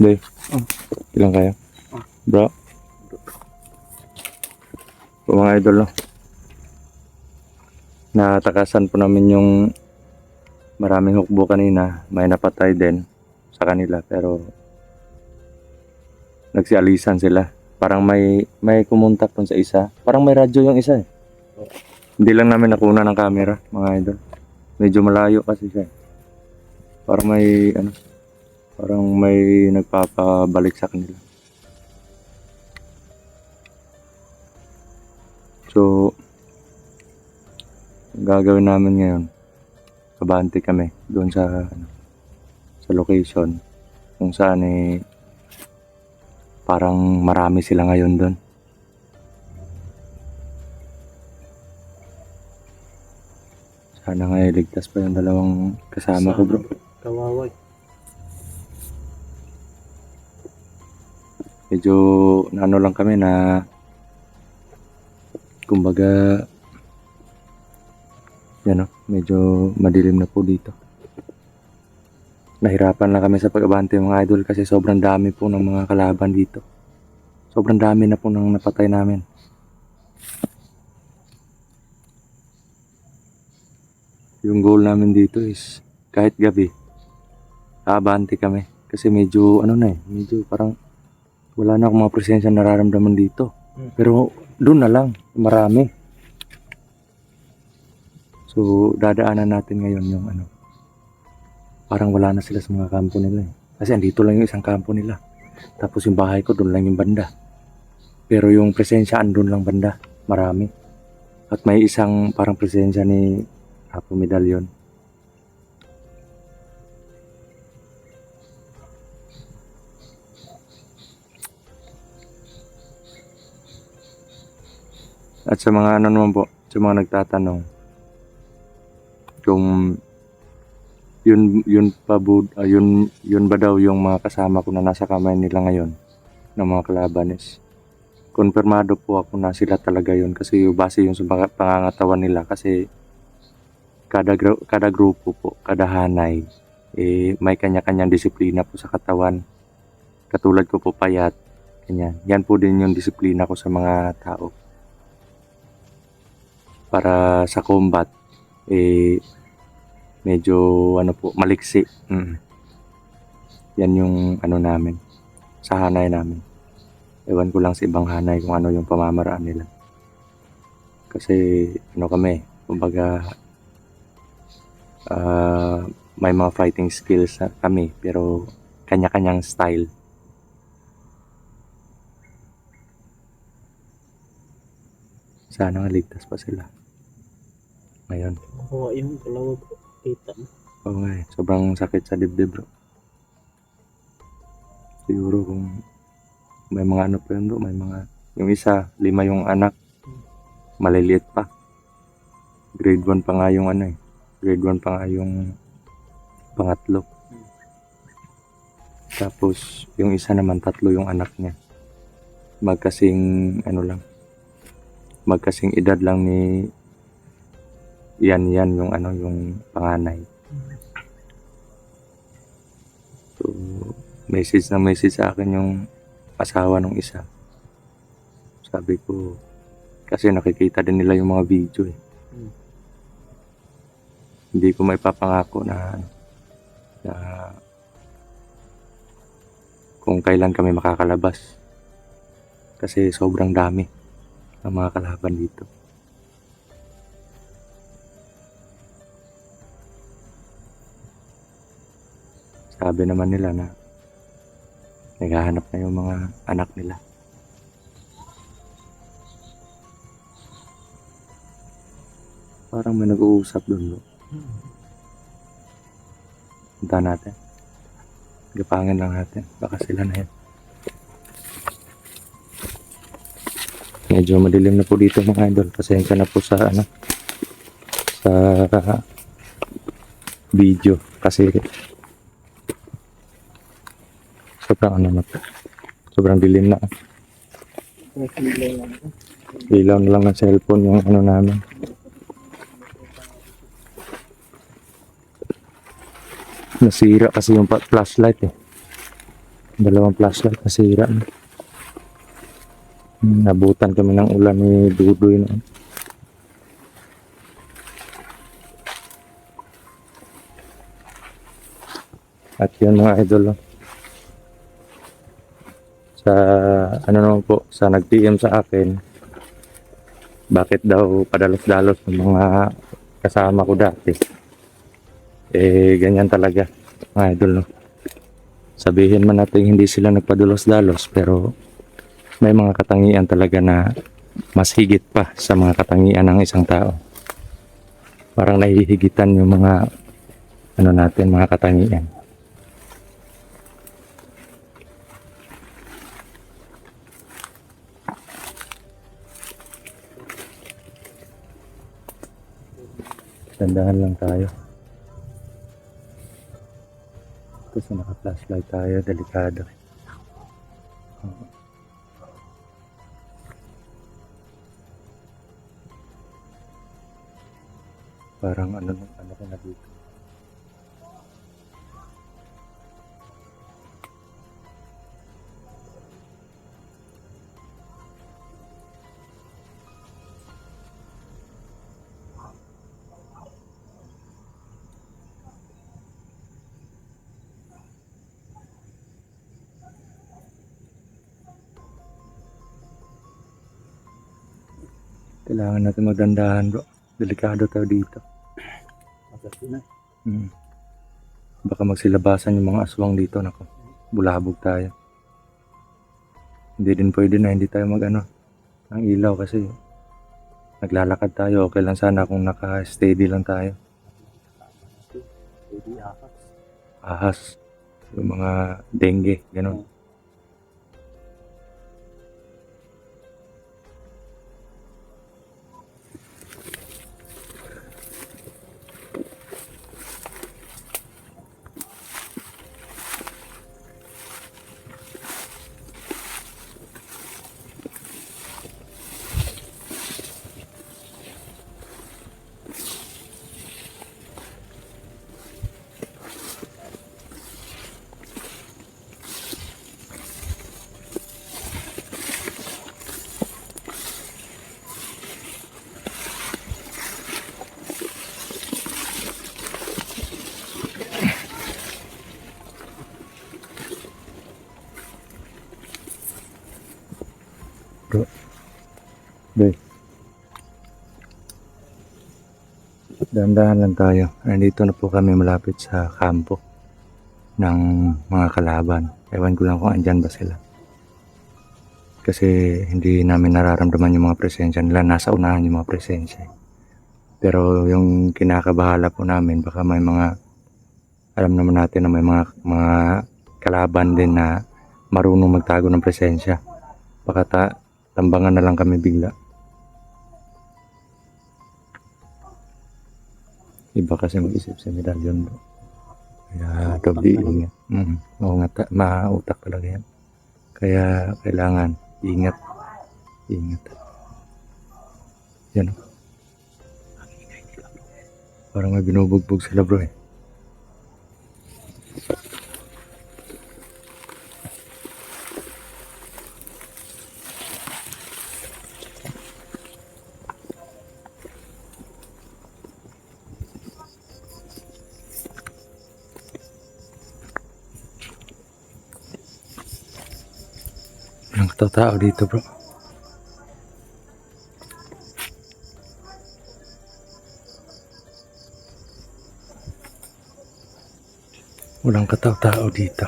Day, ilang kayo? Bro? Po mga idol, no? Natakasan po namin yung maraming hukbo kanina. May napatay din sa kanila pero nagsialisan sila. Parang may kumontak dun sa isa. Parang may radyo yung isa eh. Hindi lang namin nakuna ng camera, mga idol. Medyo malayo kasi siya. Parang may nagpapabalik sa kanila. So, ang gagawin namin ngayon, kabante kami doon sa location kung saan parang marami sila ngayon doon. Sana nga ligtas pa yung dalawang kasama ko, bro. Kawaway. Medyo naano lang kami na kumbaga yan, medyo madilim na po dito. Nahirapan lang kami sa pag-abante mga idol kasi sobrang dami po ng mga kalaban dito. Sobrang dami na po ng napatay namin. Yung goal namin dito is kahit gabi, abante kami. Kasi medyo medyo parang wala na akong mga presensya nararamdaman dito. Pero doon na lang, marami. So, dadaanan natin ngayon yung parang wala na sila sa mga kampo nila eh. Kasi andito lang yung isang kampo nila. Tapos yung bahay ko, doon lang yung banda. Pero yung presensya andun lang banda, marami. At may isang parang presensya ni Apo Medallion. At sa mga naman po, sa mga nagtatanong, kung yun ba daw yung mga kasama ko na nasa kamay nila ngayon ng mga kalabanes. Konfirmado po ako na sila talaga yun kasi base yung sa pangangatawan nila kasi kada grupo po, kada hanay may kanya-kanyang disiplina po sa katawan. Katulad ko po payat, ganyan. Yan po din yung disiplina ko sa mga tao. Para sa combat medyo maliksi. Yan yung namin sa hanay namin. Ewan ko lang sa ibang hanay kung ano yung pamamaraan nila. Kasi kami, kumbaga may mga fighting skills kami pero kanya-kanyang style. Sana nga ligtas pa sila ngayon. Oo, yung dalawa po. Kita mo. Oo nga sobrang sakit sa dibdib, bro. Siguro kung may mga pa yun, bro, may mga, yung isa, 5 yung anak, maliliit pa. Grade 1 pa nga yung grade 1 pa nga yung pangatlo. Tapos, yung isa naman, 3 yung anak niya. Magkasing, magkasing edad lang ni yan yung yung panganay. So, message sa akin yung asawa ng isa. Sabi ko, kasi nakikita din nila yung mga video eh. Hindi ko maipapangako na kung kailan kami makakalabas. Kasi sobrang dami ng mga kalaban dito. Sabi naman nila na naghahanap na yung mga anak nila. Parang may nag-uusap doon, no? Punta natin. Gapangin lang natin. Baka sila na yan. Medyo madilim na po dito mga idol. Pasensya na po sa sa video. Kasi sobrang dilim na. Ilaw na lang ng cellphone yung namin. Nasira kasi yung flashlight eh. Dalawang flashlight nasira. Nabutan kami ng ulan ni Dudoy noon. At yun mga idol, oh. Sa ano naman po, sa nag-PM sa akin, bakit daw padalos-dalos ng mga kasama ko dati. Ganyan talaga mga idol, no. Sabihin man natin hindi sila nagpadalos-dalos, pero may mga katangian talaga na mas higit pa sa mga katangian ng isang tao. Parang nahihigitan yung mga ano natin, mga katangian. Dandahan lang tayo. Kasi naka-flashlight tayo, delikado. Parang ano ko na dito. Kailangan natin magdandahan, bro. Delikado tayo dito. Masasya na. Baka magsilabasan yung mga aswang dito, nako. Bulabog tayo. Hindi din pwede na hindi tayo mag-ano ng ilaw kasi naglalakad tayo. Okay lang sana kung naka-steady lang tayo. Pwede ahas. Ahas, yung mga dengue, ganun. Bro, Bey, dahan-dahan lang tayo. Nandito na po kami malapit sa kampo ng mga kalaban. Ewan ko lang kung andyan ba sila. Kasi hindi namin nararamdaman yung mga presensya nila. Nasa unahan yung mga presensya. Pero yung kinakabahala po namin, baka may mga, alam naman natin na may mga kalaban din na marunong magtago ng presensya. Baka tambangan na lang kami bigla. Iba kasi mag-isip sa medalyon, bro. Kaya doble ingat. Oo nga, mautak talaga yan. Kaya kailangan ingat. Ingat. Yan. Parang may binubugbog sila, bro, eh. Walang katao dito, bro. Walang katao dito.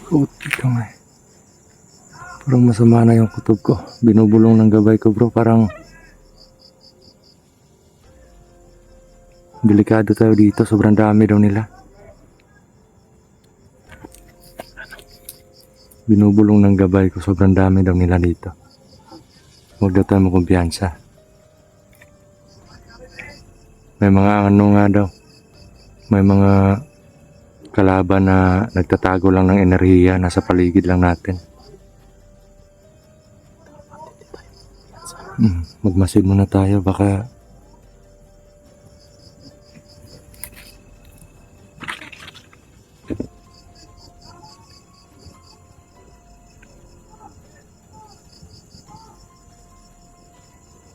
Puti kamay. Parang masama na yung kutob ko. Binubulong ng gabay ko bro. Parang delikado tayo dito. Sobrang dami daw nila. Binubulong ng gabay ko. Sobrang dami daw nila dito. Huwag daw tayo makumpiyansa. May mga ano nga daw. May mga kalaban na nagtatago lang ng enerhiya. Nasa paligid lang natin. Magmasid muna tayo. Baka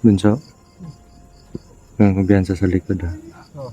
Bunso, may kumpiyansa sa likod ha. Oh.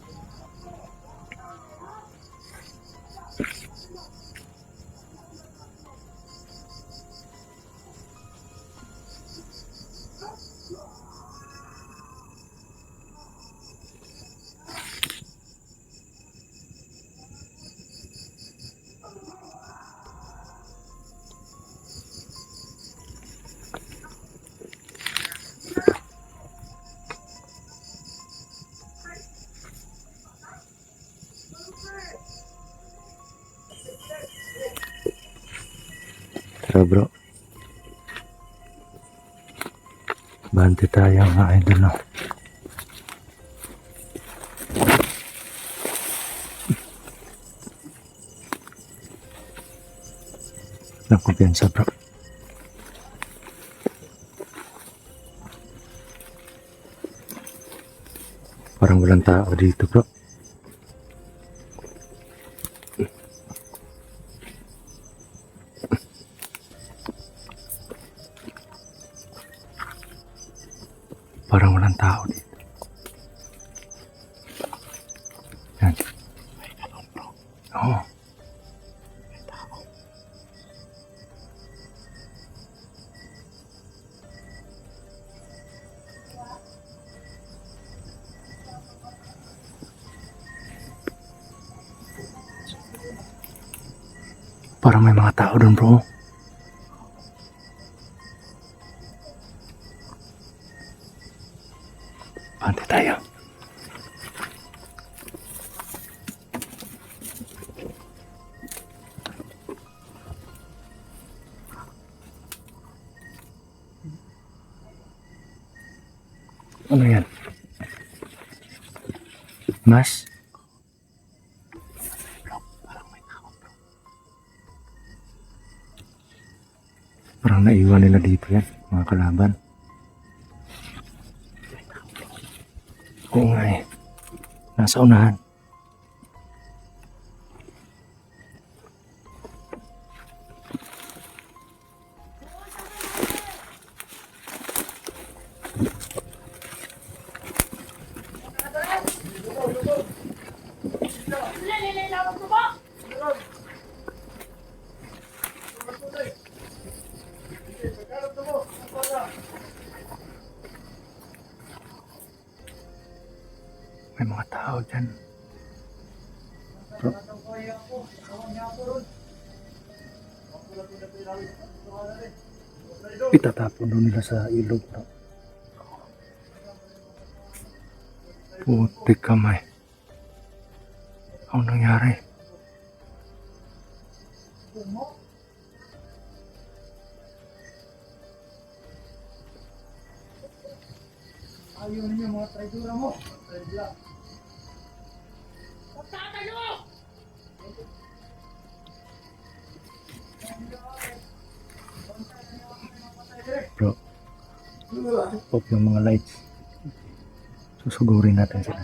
Tara bro. Bante tayo mga idol no. Kumpiyansa bro. Parang walang tao dito bro. Parang walang tao dito. Yan. Oo. Parang may mga tao doon bro. Bante tayo. Ano yan? Mas? Parang naiwan nila dito yan, mga kalaban. Oo nga eh. Nasa unahan. May mga tao dyan. Bro. Itatapon doon nila sa ilog bro. Putik kamay. Ano nangyari? Ayaw ninyo mga traidura mo. Traidura. Bro. Off yung mga lights. Susugurin natin sila.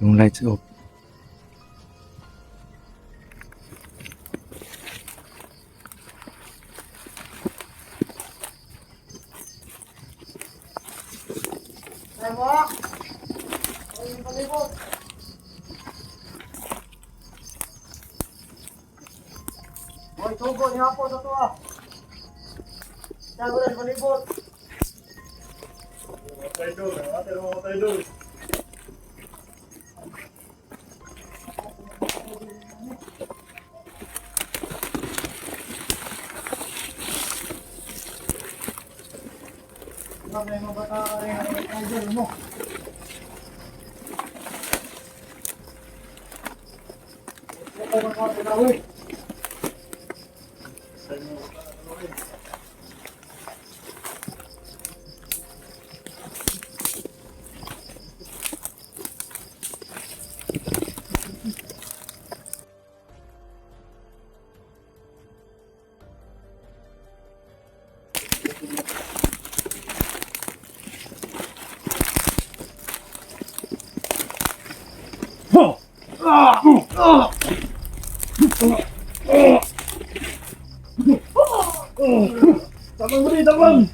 Yung lights off. Tama! Ayun palibot! Hoy, tubo niya po sa tuwa! Tago na palibot! Matay doon, matay doon! Baka may mabata ka rin ang idol mo. Ito mga pinawin. Tabang mo rin, tabang!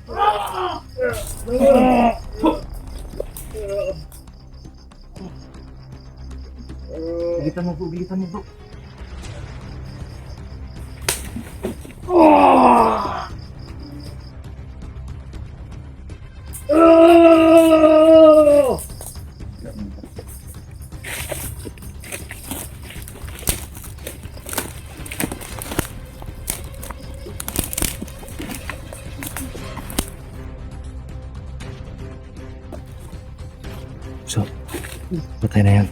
Gilitan mo bro, gilitan mo bro. So, patay na yan.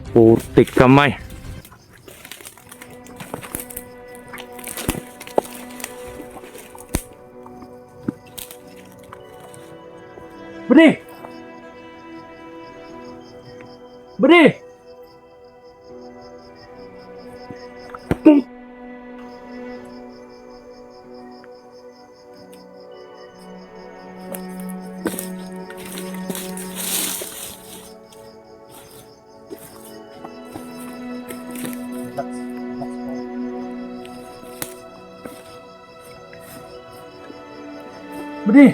Putik kamay. Budi! Budi! Budi!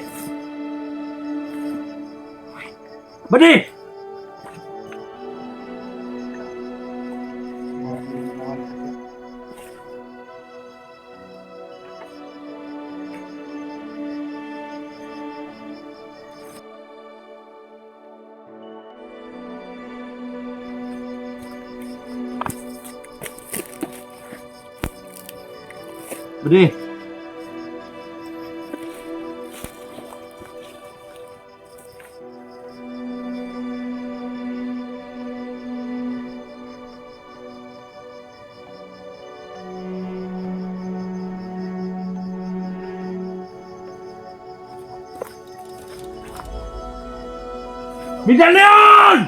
Budi! Budi! Bigyan na yan!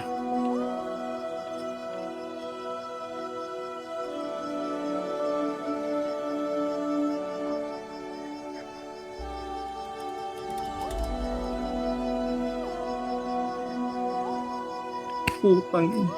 Putang ina.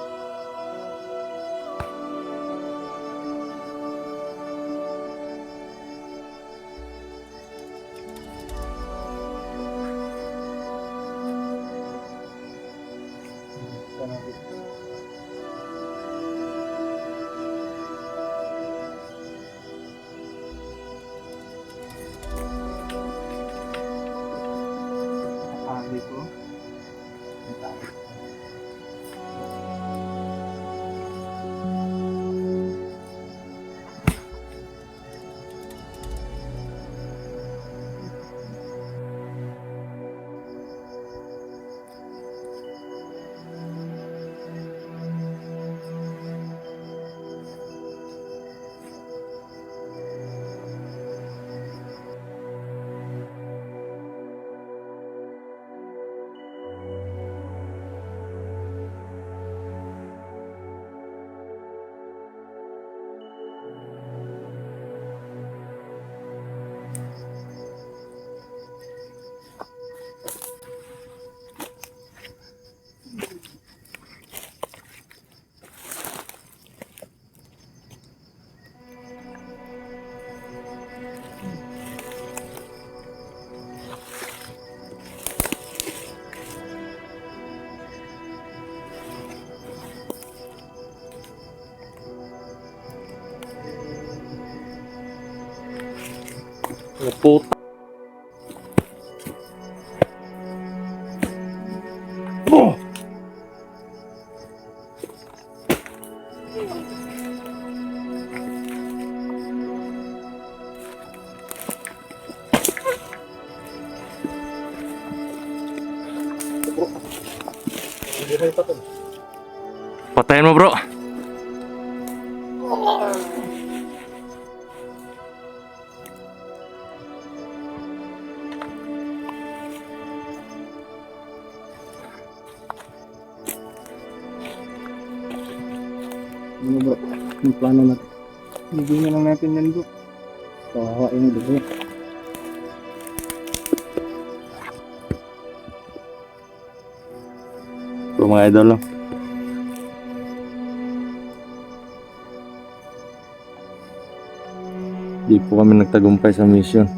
Puta. bro. Buhay pa to. Patayin mo bro. Ano bro? Yung plano natin. Hindi na lang natin yan bro. Kawain mo bro. Ito mga idol. Oh. Di po kami nagtagumpay sa mission.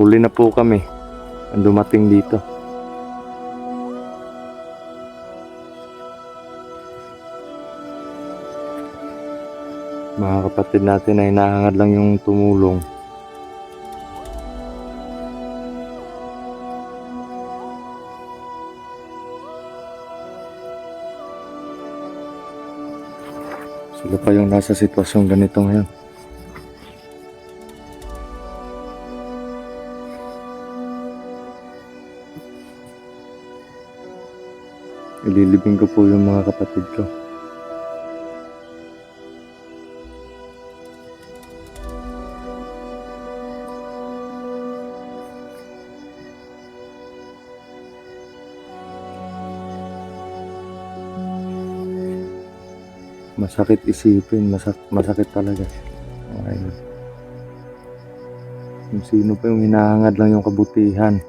Huli na po kami ang dumating dito. Mga kapatid natin ay nahangad lang yung tumulong. Sila pa yung nasa sitwasyong ganito ngayon. Ililibing ko po yung mga kapatid ko. Masakit isipin, masakit talaga. Okay. Kung sino pa yung hinahangad lang yung kabutihan.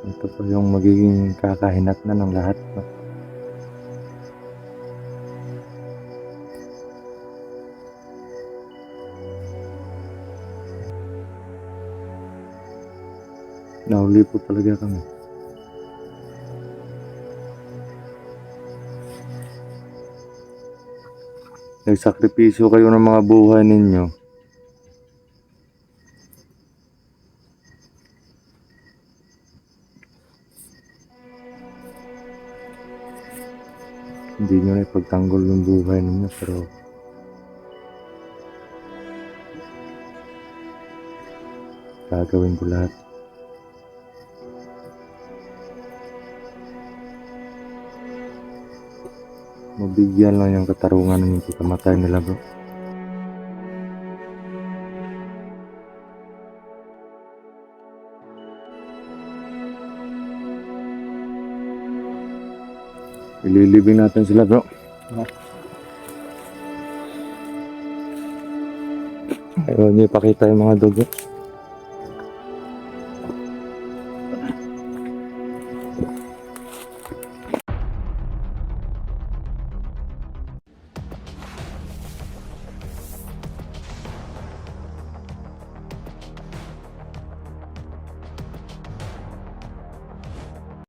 Ito pa yung magiging kakahinat na ng lahat. Nahuli po talaga kami. Nagsakripisyo kayo ng mga buhay ninyo. Hindi nyo na ipagtanggol yung buhay ninyo pero gagawin ko lahat. Mabigyan lang yung katarungan ng pagkamatay nila bro. Ililibing natin sila bro. Ayaw niyo ipakita yung mga dugo.